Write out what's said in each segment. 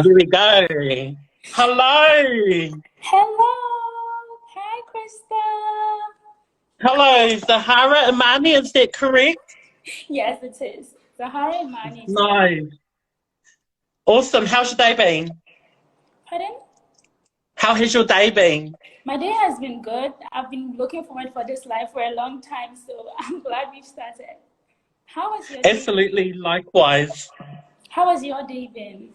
Here we go. Hello. Hello. Hi, Krystal. Hello, Zahara-Imani, is that correct? Yes, it is. Zahara-Imani is correct. Nice. Awesome. How's your day been? Pardon? How has your day been? My day has been good. I've been looking forward for this live for a long time, so I'm glad we've started. How was your day? Absolutely likewise. How has your day been?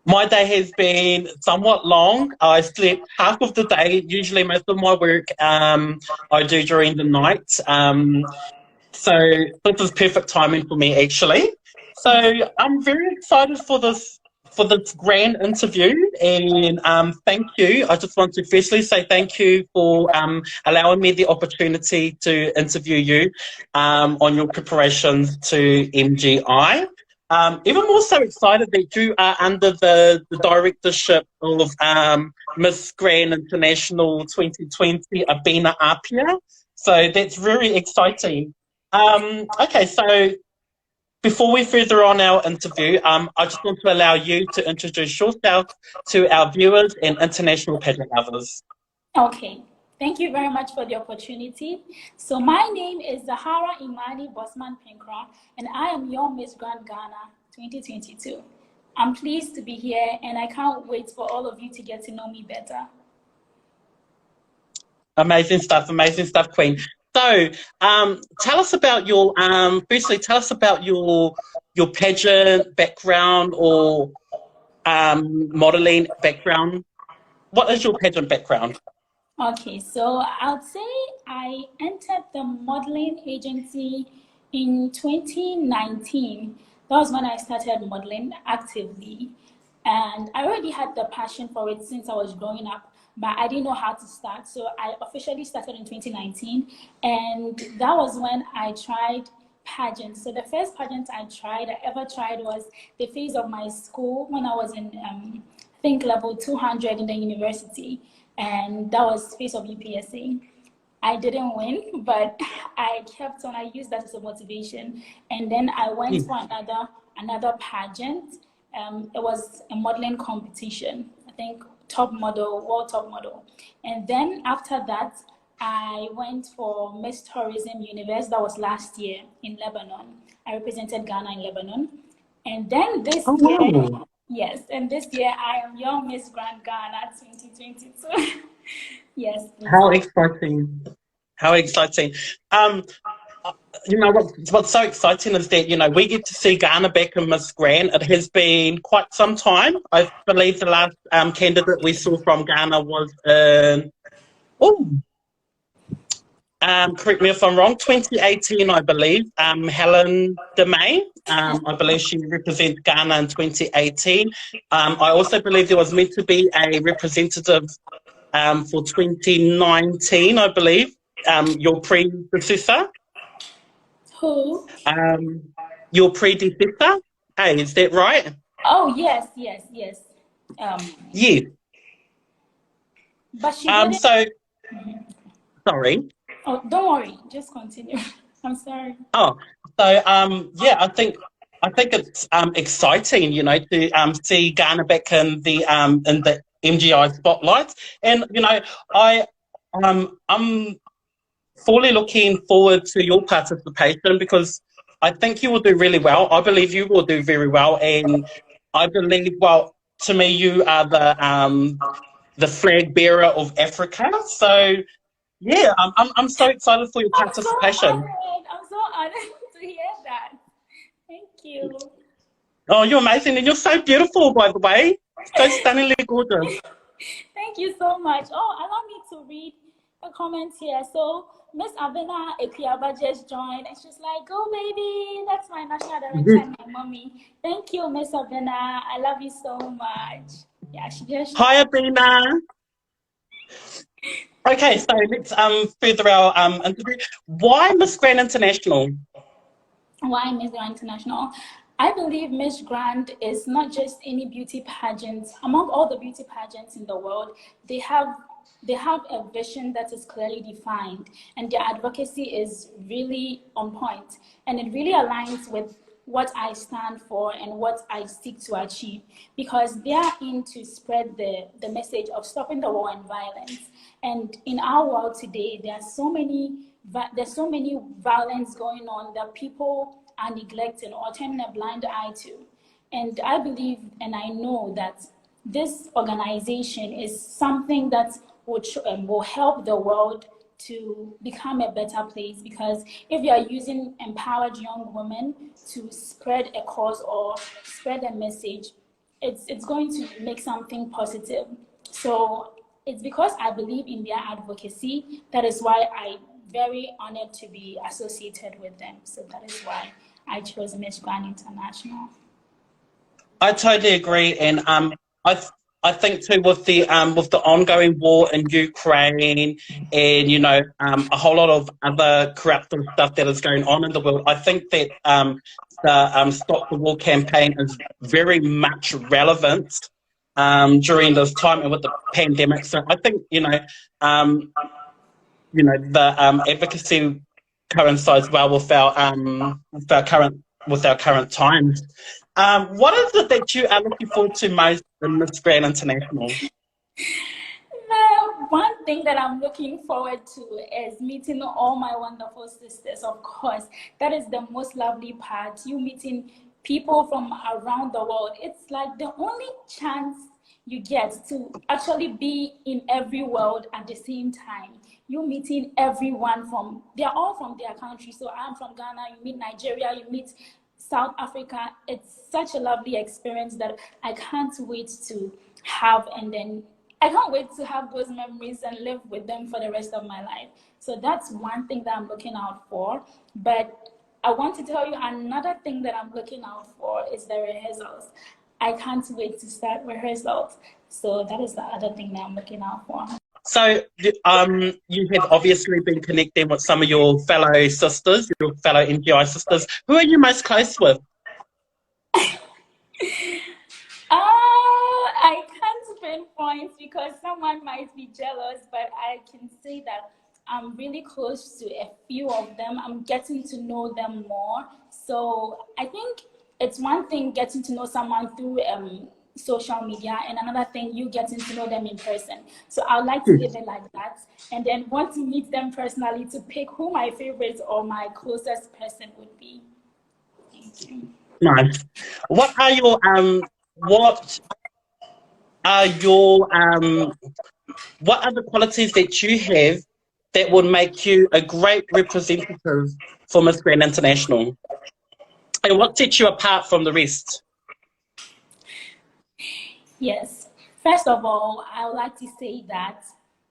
My day has been somewhat long. I slept half of the day. Usually most of my work I do during the night. So this is perfect timing for me actually. So I'm very excited for this grand interview and thank you. I just want to firstly say thank you for allowing me the opportunity to interview you on your preparations to MGI. Even more so excited that you are under the directorship of Miss Grand International 2020, Abina Apia. So that's very exciting. Okay, so before we further on our interview, I just want to allow you to introduce yourself to our viewers and international pageant lovers. Okay. Thank you very much for the opportunity. So my name is Zahara-Imani Bossman-Pinkrah, and I am your Miss Grand Ghana 2022. I'm pleased to be here, and I can't wait for all of you to get to know me better. Amazing stuff, Queen. So, tell us about your firstly, tell us about your pageant background or modeling background. What is your pageant background? Okay, so I'd say I entered the modeling agency in 2019. That was when I started modeling actively. And I already had the passion for it since I was growing up, but I didn't know how to start. So I officially started in 2019. And that was when I tried pageants. So the first pageant I ever tried was the face of my school when I was in, I think, level 200 in the university. And that was face of UPSA. I didn't win, but I kept on. I used that as a motivation, and then I went for another pageant. It was a modeling competition. I think top model, world top model, and then after that, I went for Miss Tourism Universe. That was last year in Lebanon. I represented Ghana in Lebanon, and then this Oh, year, wow. yes, and this year I am your Miss Grand Ghana 2022. Yes, please. How exciting! How exciting! Um, you know what's so exciting is that we get to see Ghana back in Miss Grand. It has been quite some time. I believe the last candidate we saw from Ghana was oh correct me if I'm wrong, 2018 I believe. Helen DeMay. I believe she represents Ghana in 2018. I also believe there was meant to be a representative for 2019, I believe. Your predecessor. Who? Your predecessor. Hey, is that right? Oh, yes, yes, yes. Um, Yes. but she didn't. So sorry. Oh, don't worry. Just continue. I'm sorry. Oh, so yeah, I think it's exciting, to see Ghana back in the MGI spotlight, and I'm fully looking forward to your participation because I think you will do really well. I believe you will do very well, and I believe, well, to me, you are the flag bearer of Africa. So yeah, I'm so excited for your I'm so participation. honored. I'm so honored to hear that. Thank you. Oh, you're amazing, and you're so beautiful, by the way. So stunningly gorgeous. Thank you so much. Oh, allow me to read the comments here. So Miss Abena Ekiaba just joined, and she's like, "Go, baby! That's my national director and my mommy." Thank you, Miss Abena. I love you so much. Yeah, she just Hi, joined. Abina. Okay, so let's further our interview. Why Miss Grand International? Why Miss Grand International? I believe Miss Grand is not just any beauty pageant. Among all the beauty pageants in the world, they have a vision that is clearly defined, and their advocacy is really on point, and it really aligns with what I stand for and what I seek to achieve, because they are in to spread the message of stopping the war and violence. And in our world today, there's so many violence going on that people are neglecting or turning a blind eye to. And I believe and I know that this organization is something that will help the world to become a better place, because if you are using empowered young women to spread a cause or spread a message, it's going to make something positive. So it's because I believe in their advocacy. That is why I'm very honored to be associated with them. So that is why I chose Miss Grand International. I totally agree, and I I think too with the ongoing war in Ukraine and a whole lot of other corruptive stuff that is going on in the world, I think that the Stop the War campaign is very much relevant during this time and with the pandemic. So I think the advocacy coincides well with our current times. What is it that you are looking forward to most in Miss Grand International? The one thing that I'm looking forward to is meeting all my wonderful sisters, of course. That is the most lovely part. You meeting people from around the world. It's like the only chance you get to actually be in every world at the same time. You meeting everyone they're all from their country. So I'm from Ghana, you meet Nigeria, you meet South Africa. It's such a lovely experience that I can't wait to have, and then I can't wait to have those memories and live with them for the rest of my life. So that's one thing that I'm looking out for. But I want to tell you another thing that I'm looking out for is the rehearsals. I can't wait to start rehearsals. So that is the other thing that I'm looking out for. So you have obviously been connecting with some of your fellow sisters, your fellow NGI sisters. Who are you most close with? I can't pinpoint because someone might be jealous, but I can say that I'm really close to a few of them. I'm getting to know them more. So I think it's one thing getting to know someone through social media, and another thing you getting to know them in person. So I'd like to live it like that, and then want to meet them personally to pick who my favorite or my closest person would be. Thank you. Nice. What are your what are the qualities that you have that would make you a great representative for Miss Grand International? And what sets you apart from the rest? Yes. First of all, I would like to say that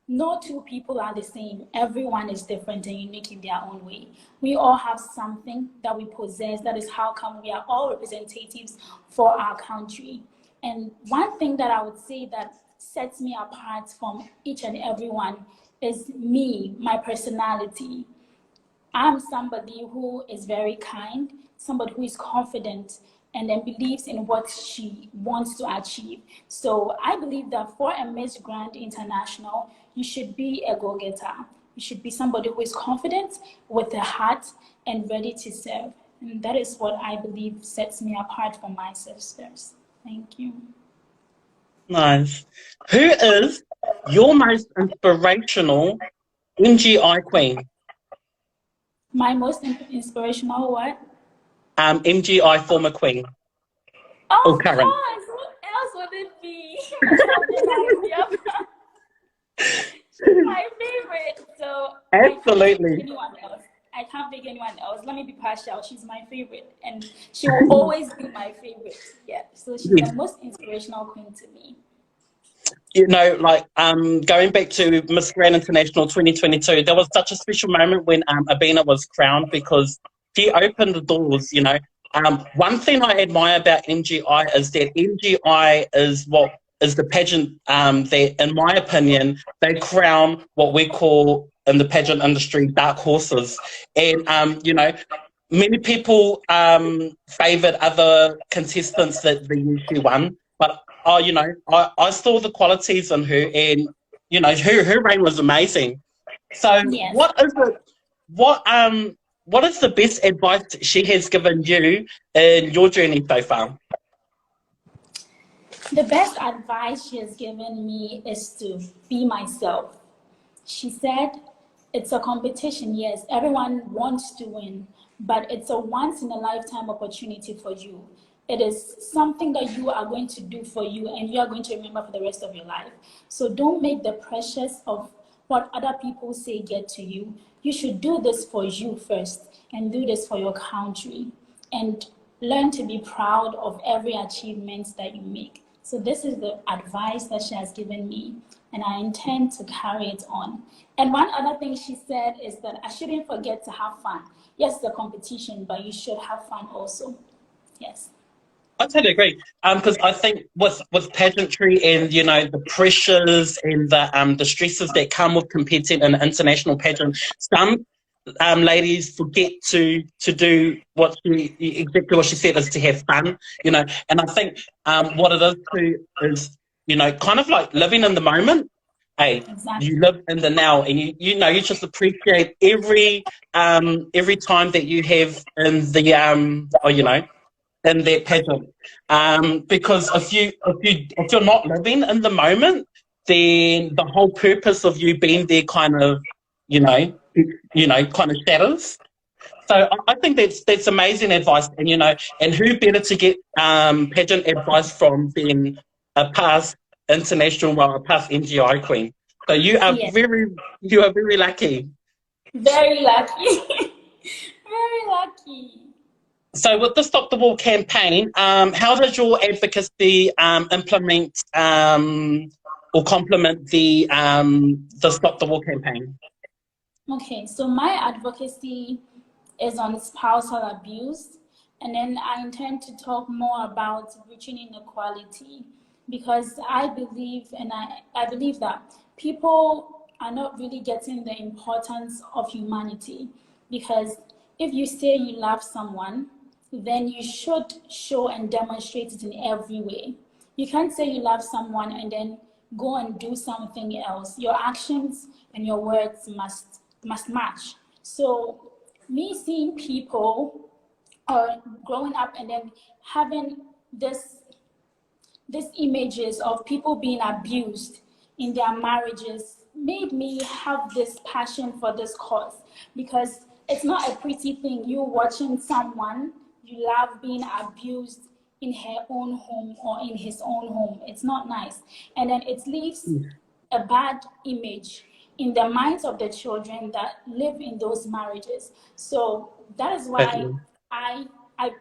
no two people are the same. Everyone is different and unique in their own way. We all have something that we possess. That is how come we are all representatives for our country. And one thing that I would say that sets me apart from each and everyone is me, my personality. I'm somebody who is very kind, somebody who is confident, and then believes in what she wants to achieve. So I believe that for a Miss Grand International, you should be a go-getter. You should be somebody who is confident, with a heart, and ready to serve. And that is what I believe sets me apart from my sisters. Thank you. Nice. Who is your most inspirational MGI queen? My most inspirational what? MGI former queen. Of current. course, who else would it be? My favorite. So Absolutely. I can't pick anyone else. Let me be partial. She's my favorite, and she will always be my favorite. Yeah. So she's the most inspirational queen to me. Going back to Miss Grand International 2022, there was such a special moment when Abina was crowned because she opened the doors. One thing I admire about MGI is that MGI is the pageant that, in my opinion, they crown what we call in the pageant industry dark horses. And, many people favoured other contestants that the usually won, but I saw the qualities in her, and her reign was amazing. So yes. what is it? what is the best advice she has given you in your journey so far? The best advice she has given me is to be myself. She said, it's a competition, yes, everyone wants to win, but it's a once in a lifetime opportunity for you. It is something that you are going to do for you and you are going to remember for the rest of your life. So don't make the pressures of what other people say get to you. You should do this for you first and do this for your country and learn to be proud of every achievement that you make. So this is the advice that she has given me, and I intend to carry it on. And one other thing she said is that I shouldn't forget to have fun. Yes, it's a competition, but you should have fun also. Yes. I totally agree. Because I think with pageantry and the pressures and the stresses that come with competing in an international pageant, some ladies forget to do exactly what she said, is to have fun. And I think what it is too is kind of like living in the moment. Hey, Exactly. you live in the now, and you just appreciate every time that you have in the in that pageant. Because if you're not living in the moment, then the whole purpose of you being there kind of kind of shatters. So I think that's amazing advice, and who better to get pageant advice from than a past a past NGI queen. So Yes. you are very lucky. Very lucky. Very lucky. So with the Stop the Wall campaign, how does your advocacy implement or complement the Stop the Wall campaign? Okay, so my advocacy is on spousal abuse, and then I intend to talk more about reaching inequality, because I believe I believe that people are not really getting the importance of humanity, because if you say you love someone, then you should show and demonstrate it in every way. You can't say you love someone and then go and do something else. Your actions and your words must match. So me seeing people growing up and then having these images of people being abused in their marriages made me have this passion for this cause, because it's not a pretty thing, you watching someone you love being abused in her own home or in his own home. It's not nice, and then it leaves a bad image in the minds of the children that live in those marriages. So that is why Definitely. I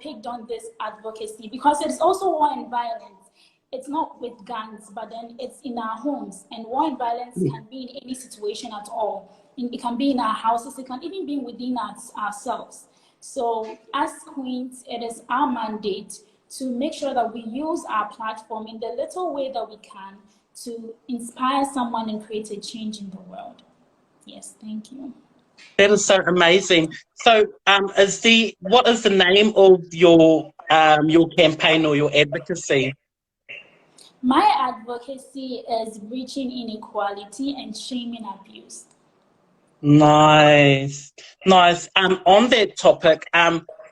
picked on this advocacy, because it's also war and violence. It's not with guns, but then it's in our homes. And war and violence can be in any situation at all. It can be in our houses. It can even be within ourselves. So as queens, it is our mandate to make sure that we use our platform in the little way that we can to inspire someone and create a change in the world. Yes, thank you. That is so amazing. So, what is the name of your campaign or your advocacy? My advocacy is reaching inequality and shaming abuse. Nice, nice. On that topic,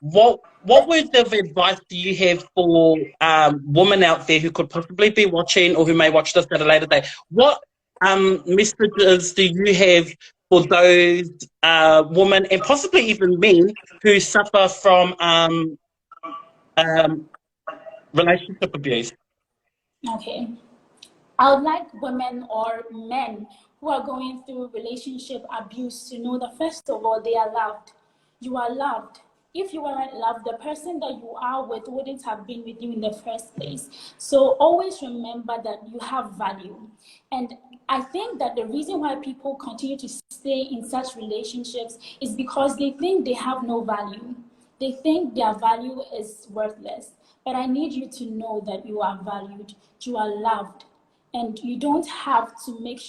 what words of advice do you have for women out there who could possibly be watching or who may watch this at a later date? What messages do you have for those women and possibly even men who suffer from um, relationship abuse? Okay. I would like women or men who are going through relationship abuse to know that first of all, they are loved. You are loved. If you weren't loved, the person that you are with wouldn't have been with you in the first place. So always remember that you have value. And I think that the reason why people continue to stay in such relationships is because they think they have no value. They think their value is worthless. But I need you to know that you are valued, you are loved, and you don't have to make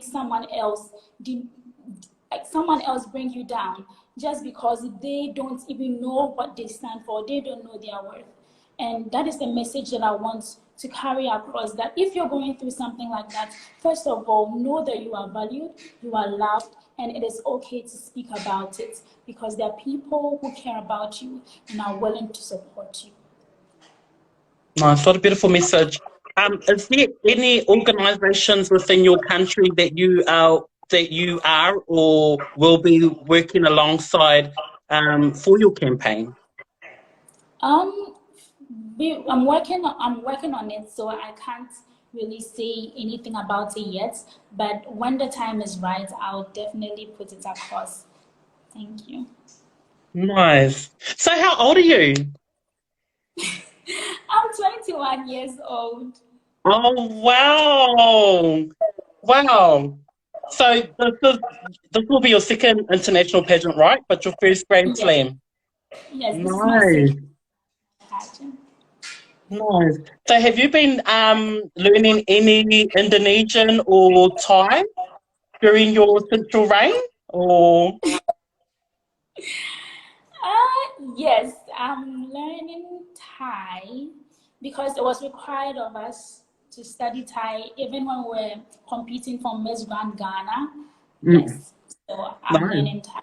someone else bring you down just because they don't even know what they stand for, they don't know their worth. And that is the message that I want to carry across, that if you're going through something like that, first of all, know that you are valued, you are loved, and it is okay to speak about it because there are people who care about you and are willing to support you. Nice, what a beautiful message. Is there any organisations within your country that you are or will be working alongside for your campaign? I'm working on it, so I can't really say anything about it yet. But when the time is right, I'll definitely put it across. Thank you. Nice. So how old are you? I'm 21 years old. Oh, wow. Wow. So this will be your second international pageant, right? But your first Grand Yes, Slam. yes, this is my Nice. second pageant. Nice. So have you been learning any Indonesian or Thai during your central reign? Or Yes, I'm learning Thai because it was required of us to study Thai even when we were competing for Miss Grand Ghana. Yes, so I'm nice. learning Thai.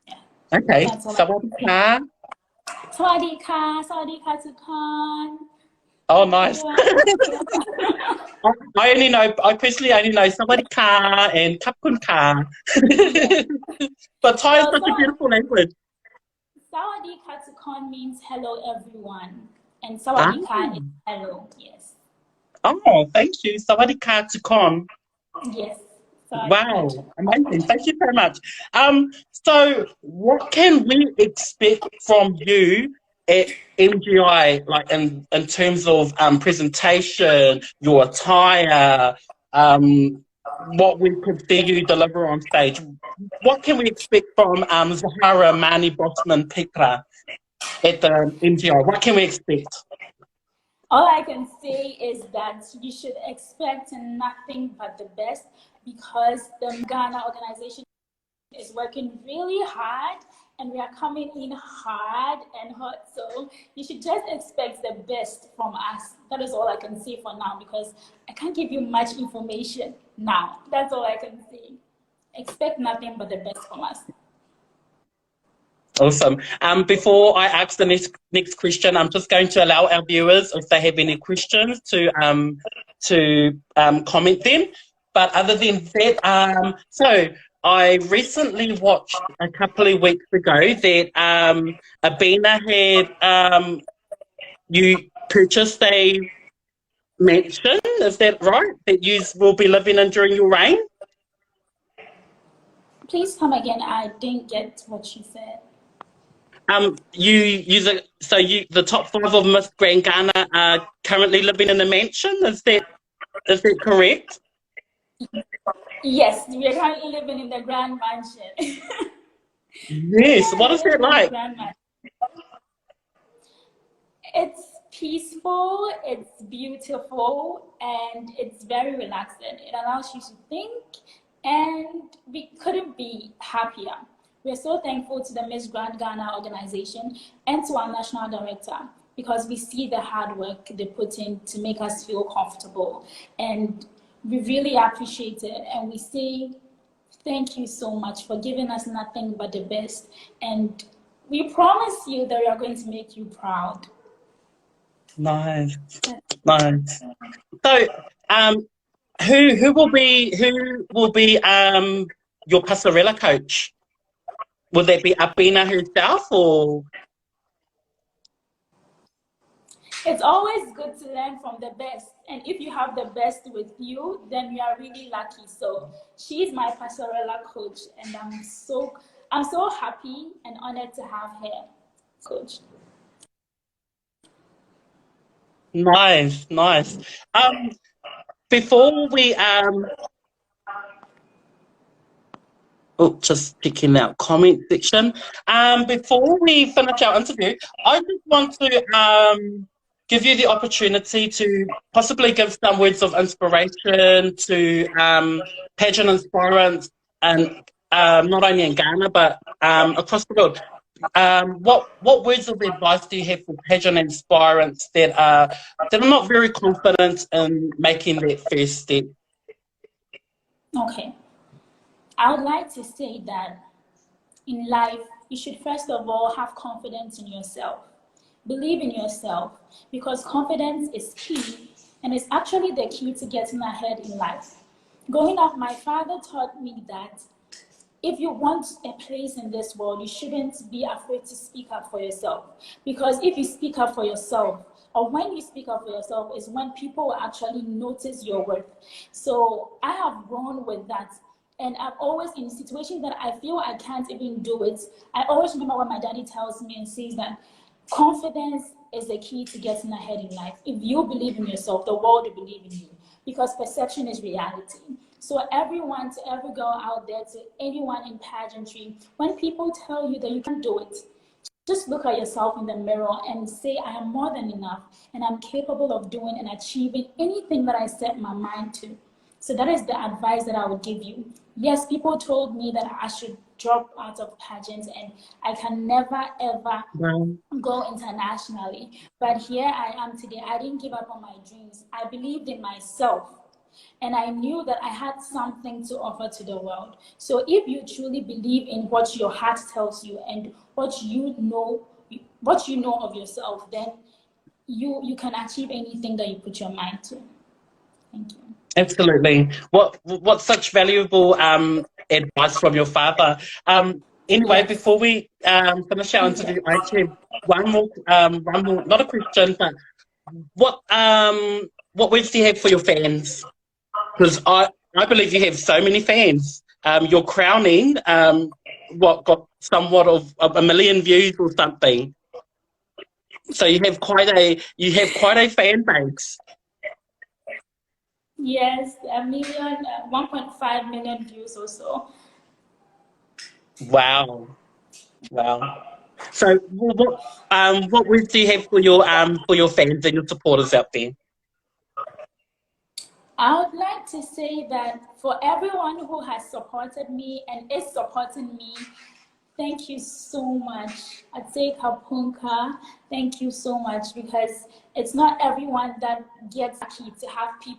Yeah, Okay. that's all I can say. Sawadika. สวัสดีค่ะสวัสดีค่ะทุกคน Oh, nice. everyone. I personally only know Sawadika and Kapkunka. But Thai is So, such a beautiful language. สวัสดีค่ะทุกคน means hello everyone, and สวัส Ah. ดีค่ะ is hello. Yes. Oh, thank you. Sawadika Tukon. Yes. Wow, amazing. Thank you very much. So what can we expect from you at MGI, like in terms of presentation, your attire, what we could see you deliver on stage? What can we expect from Zahara-Imani Bossman-Pinkrah at the MGI? What can we expect? All I can say is that you should expect nothing but the best because the Ghana organization is working really hard and we are coming in hard and hot. So you should just expect the best from us. That is all I can say for now because I can't give you much information now. That's all I can say. Expect nothing but the best from us. Awesome. Before I ask the next question, I'm just going to allow our viewers, if they have any questions, to comment them. But other than that, so I recently watched a couple of weeks ago that Abina had you purchased a mansion. Is that right? That you will be living in during your reign? Please come again. I didn't get what you said. The top 5 of Miss Grand Ghana are currently living in a mansion. Is that correct? Yes, we are currently living in the Grand Mansion. Yes. What is that like? It's peaceful, it's beautiful, and it's very relaxing. It allows you to think, and we couldn't be happier. We're so thankful to the Miss Grand Ghana organization and to our national director because we see the hard work they put in to make us feel comfortable. And we really appreciate it. And we say thank you so much for giving us nothing but the best. And we promise you that we are going to make you proud. Nice. So, who will be your passerella coach? Will that be Abina herself or? It's always good to learn from the best, and if you have the best with you, then you are really lucky. So she's my passerella coach, and I'm so happy and honored to have her coach. Nice. Before we just picking out comment section. Before we finish our interview, I just want to give you the opportunity to possibly give some words of inspiration to pageant aspirants and not only in Ghana but across the world. What words of advice do you have for pageant aspirants that are not very confident in making that first step? Okay. I would like to say that in life, you should first of all have confidence in yourself. Believe in yourself, because confidence is key, and it's actually the key to getting ahead in life. Growing up, my father taught me that if you want a place in this world, you shouldn't be afraid to speak up for yourself. Because if you speak up for yourself, or when you speak up for yourself, is when people will actually notice your worth. So I have grown with that. And I've always, in situations that I feel I can't even do it, I always remember what my daddy tells me and says that confidence is the key to getting ahead in life. If you believe in yourself, the world will believe in you, because perception is reality. So everyone, to every girl out there, to anyone in pageantry, when people tell you that you can do it, just look at yourself in the mirror and say, I am more than enough, and I'm capable of doing and achieving anything that I set my mind to. So that is the advice that I would give you. Yes, people told me that I should drop out of pageants and I can never, ever go internationally. But here I am today. I didn't give up on my dreams. I believed in myself. And I knew that I had something to offer to the world. So if you truly believe in what your heart tells you and what you know of yourself, then you can achieve anything that you put your mind to. Thank you. Absolutely. What such valuable advice from your father. Anyway, Yes. before we finish our interview, I actually have one more, not a question, but what words do you have for your fans? Because I believe you have so many fans. You're crowning got somewhat of a million views or something. So you have quite a fan base. Yes, 1.5 million views or so. Wow. So what words do you have for your fans and your supporters out there? I would like to say that for everyone who has supported me and is supporting me, thank you so much. I'd say Kapunka, thank you so much, because it's not everyone that gets lucky to have people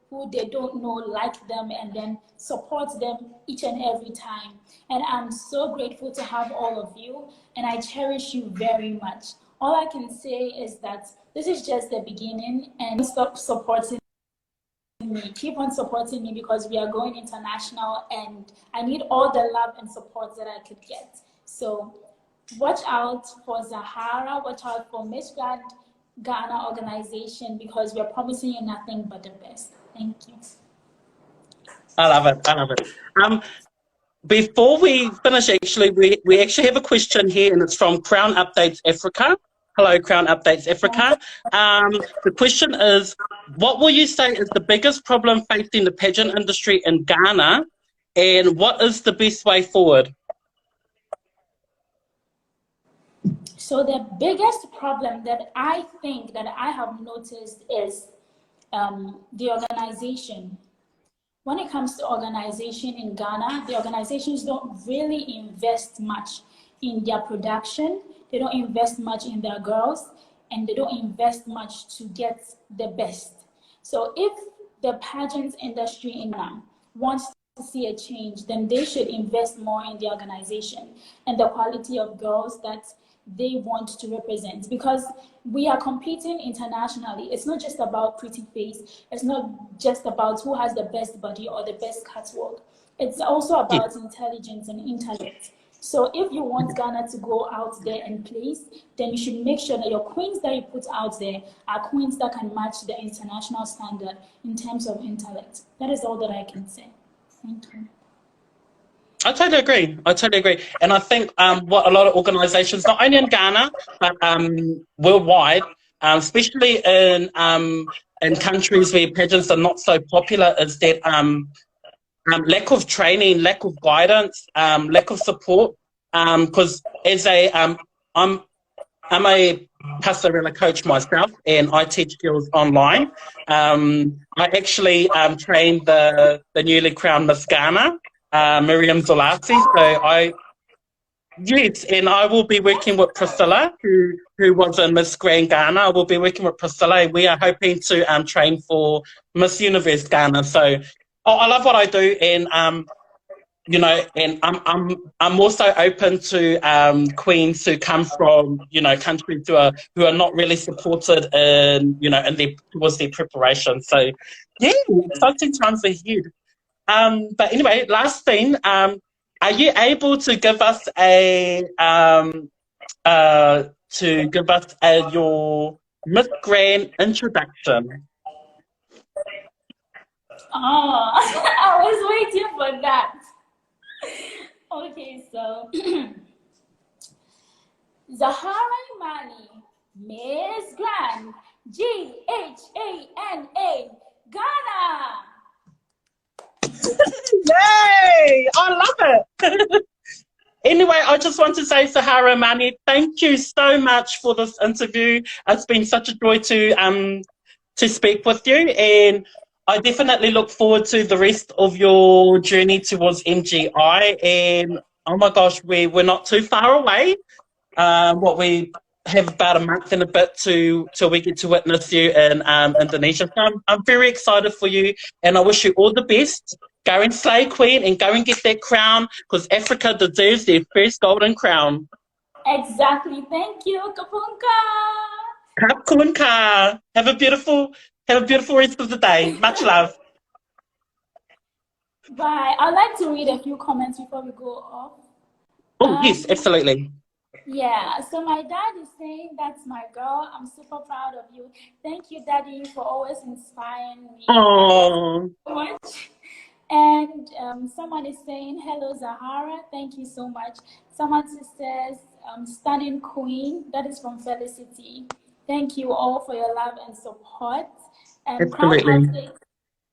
who they don't know like them and then support them each and every time. And I'm so grateful to have all of you, and I cherish you very much. All I can say is that this is just the beginning, and stop supporting me. Keep on supporting me, because we are going international and I need all the love and support that I could get. So watch out for Zahara, watch out for Miss Grand Ghana organization, because we are promising you nothing but the best. Thank you. I love it. Before we finish, actually, we actually have a question here, and it's from Crown Updates Africa. Hello, Crown Updates Africa. The question is, what will you say is the biggest problem facing the pageant industry in Ghana, and what is the best way forward? So the biggest problem that I think that I have noticed is the organization. When it comes to organization in Ghana, the organizations don't really invest much in their production. They don't invest much in their girls, and they don't invest much to get the best. So if the pageant industry in Ghana wants to see a change, then they should invest more in the organization and the quality of girls that they want to represent, because we are competing internationally. It's not just about pretty face. It's not just about who has the best body or the best catwalk. It's also about intelligence and intellect. So if you want Ghana to go out there and place, then you should make sure that your queens that you put out there are queens that can match the international standard in terms of intellect. That is all that I can say. Thank you. I totally agree. And I think what a lot of organisations, not only in Ghana, but worldwide, especially in countries where pageants are not so popular, is that lack of training, lack of guidance, lack of support. Because as I'm a pastorela coach myself, and I teach girls online. I actually trained the newly crowned Miss Ghana, Miriam Zolati. So and I will be working with Priscilla, who was in Miss Grand Ghana. I will be working with Priscilla, and we are hoping to train for Miss Universe Ghana. So I love what I do, and you know, and I'm also open to queens who come from, you know, countries who are not really supported in, you know, in their towards their preparation. So yeah, exciting times ahead. But anyway, last thing, are you able to give us your Miss Grand introduction? Oh, I was waiting for that. Okay, so Zahara-Imani, Miss Grand, Ghana. Ghana. Yay! I love it. Anyway, I just want to say, Zahara-Imani, thank you so much for this interview. It's been such a joy to speak with you, and I definitely look forward to the rest of your journey towards MGI. And oh my gosh, we're not too far away. We have about a month and a bit till we get to witness you in Indonesia. So I'm very excited for you, and I wish you all the best. Go and slay, Queen, and go and get that crown, because Africa deserves their first golden crown. Exactly. Thank you, Kapunka. Kapunka. Have a beautiful rest of the day. Much love. Bye. I'd like to read a few comments before we go off. Oh, yes, absolutely. Yeah, so my dad is saying, that's my girl. I'm super proud of you. Thank you, Daddy, for always inspiring me. Oh, so much. And someone is saying, hello, Zahara. Thank you so much. Someone says, stunning queen. That is from Felicity. Thank you all for your love and support. And absolutely.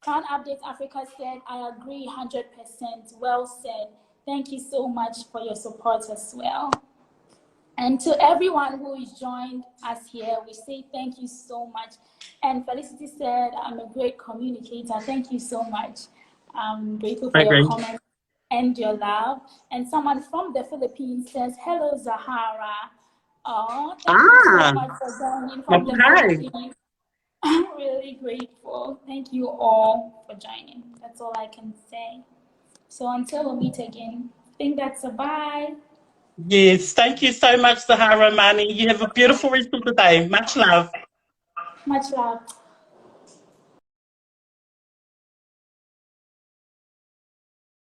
Crown Updates Africa said, I agree 100%. Well said. Thank you so much for your support as well. And to everyone who is joined us here, we say thank you so much. And Felicity said, I'm a great communicator. Thank you so much. I'm grateful for your comments and your love. And someone from the Philippines says, hello, Zahara. Oh, thank you so much for joining from the Philippines. I'm really grateful. Thank you all for joining. That's all I can say. So until we meet again, I think that's a bye. Yes, thank you so much, Zahara-Imani. You have a beautiful rest of the day. Much love. Much love.